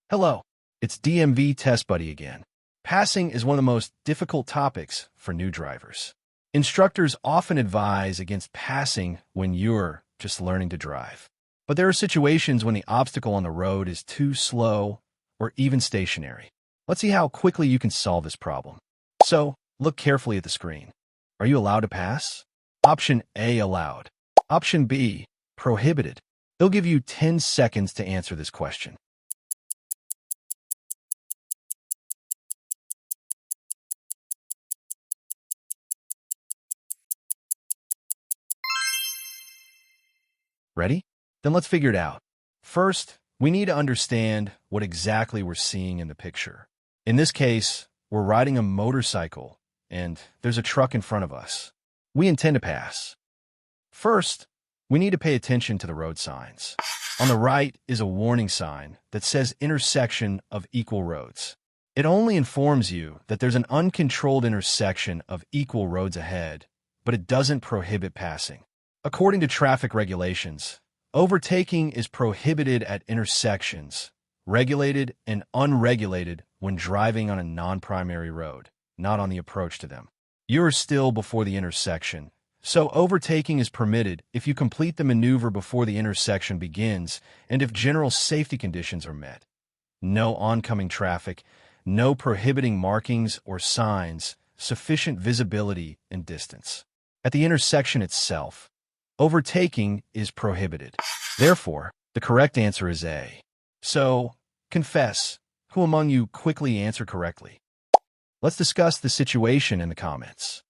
Hello, it's DMV Test Buddy again. Passing is one of the most difficult topics for new drivers. Instructors often advise against passing when you're just learning to drive. But there are situations when the obstacle on the road is too slow or even stationary. Let's see how quickly you can solve this problem. So, look carefully at the screen. Are you allowed to pass? Option A, allowed. Option B, prohibited. They'll give you 10 seconds to answer this question. Ready? Then let's figure it out. First, we need to understand what exactly we're seeing in the picture. In this case, we're riding a motorcycle, and there's a truck in front of us. We intend to pass. First, we need to pay attention to the road signs. On the right is a warning sign that says intersection of equal roads. It only informs you that there's an uncontrolled intersection of equal roads ahead, but it doesn't prohibit passing. According to traffic regulations, overtaking is prohibited at intersections, regulated and unregulated when driving on a non-primary road, not on the approach to them. You're still before the intersection, so overtaking is permitted if you complete the maneuver before the intersection begins and if general safety conditions are met. No oncoming traffic, no prohibiting markings or signs, sufficient visibility and distance. At the intersection itself, overtaking is prohibited. Therefore, the correct answer is A. So, confess, who among you quickly answered correctly? Let's discuss the situation in the comments.